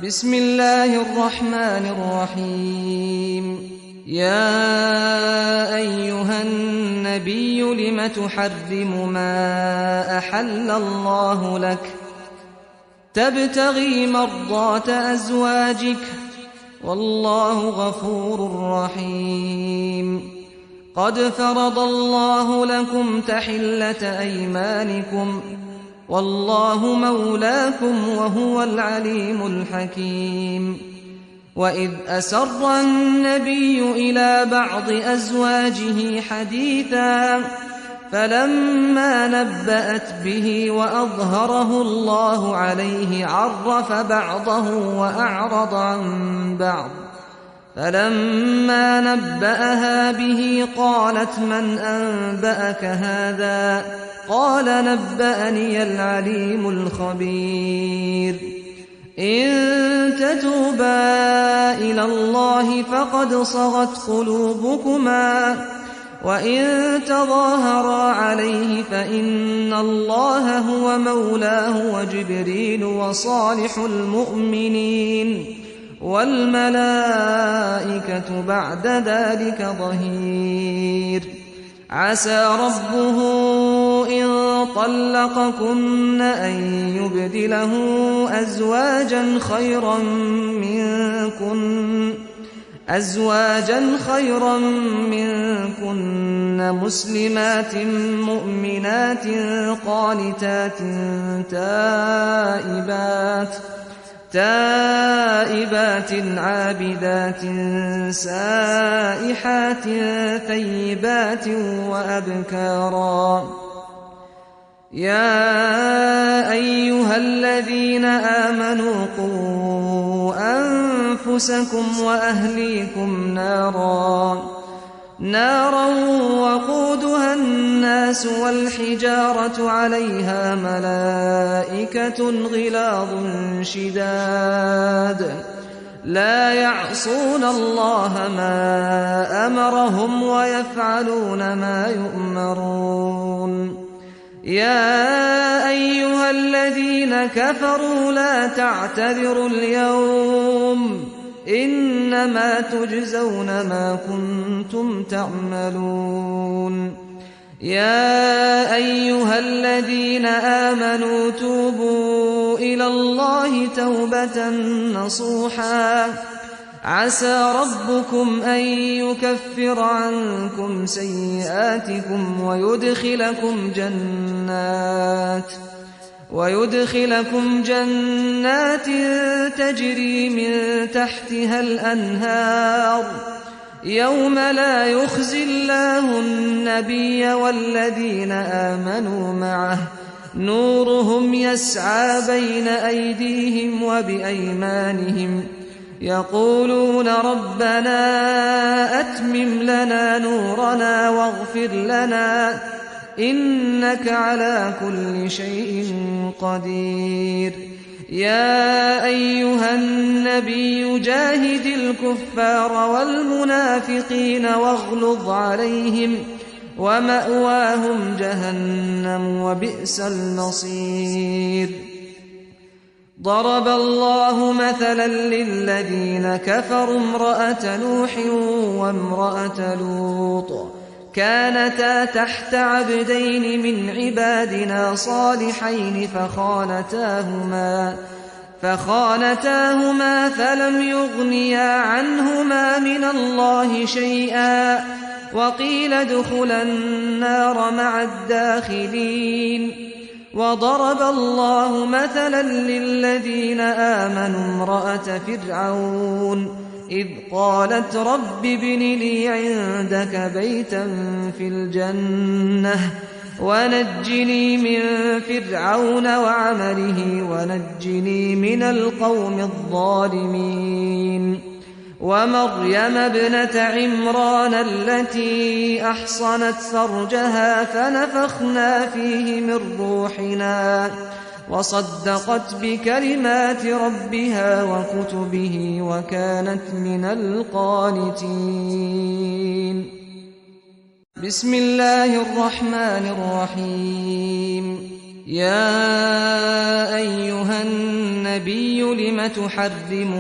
بسم الله الرحمن الرحيم يا أيها النبي لم تحرم ما أحل الله لك تبتغي مرضات أزواجك والله غفور رحيم قد فرض الله لكم تحلة أيمانكم والله مولاكم وهو العليم الحكيم وإذ أسر النبي إلى بعض أزواجه حديثا فلما نبأت به وأظهره الله عليه عرف بعضه وأعرض عن بعض فلما نبأها به قالت من أنبأك هذا قال نبأني العليم الخبير إن تتوبا إلى الله فقد صغت قلوبكما وإن تظاهرا عليه فإن الله هو مولاه وجبريل وصالح المؤمنين والملائكة بعد ذلك ظهير عسى ربه إن طلقكن أن يبدله أزواجا خيرا منكن مسلمات مؤمنات قانتات تائبات عابدات سائحات ثيبات وأبكارا يا أيها الذين آمنوا قوا أنفسكم وأهليكم نارا وقودها الناس والحجارة عليها ملائكة غلاظ شداد لا يعصون الله ما أمرهم ويفعلون ما يؤمرون يا أيها الذين كفروا لا تعتذروا اليوم إنما تجزون ما كنتم تعملون يا أيها الذين آمنوا توبوا إلى الله توبة نصوحا عسى ربكم أن يكفر عنكم سيئاتكم ويدخلكم جنات تجري من تحتها الأنهار يوم لا يخزي الله النبي والذين آمنوا معه نورهم يسعى بين أيديهم وبأيمانهم يقولون ربنا أتمم لنا نورنا واغفر لنا إنك على كل شيء قدير يا أيها النبي جاهد الكفار والمنافقين واغلظ عليهم ومأواهم جهنم وبئس المصير ضرب الله مثلا للذين كفروا امرأة نوح وامرأة لوط كانتا تحت عبدين من عبادنا صالحين فخانتاهما فلم يغنيا عنهما من الله شيئا وقيل ادخلا النار مع الداخلين وضرب الله مثلا للذين آمنوا امرأة فرعون إذ قالت رب ابن لي عندك بيتا في الجنة ونجني من فرعون وعمله ونجني من القوم الظالمين ومريم ابنة عمران التي أحصنت فرجها فنفخنا فيه من روحنا وصدقت بكلمات ربها وكتبه وكانت من القانتين بسم الله الرحمن الرحيم يا أيها النبي لم تحرم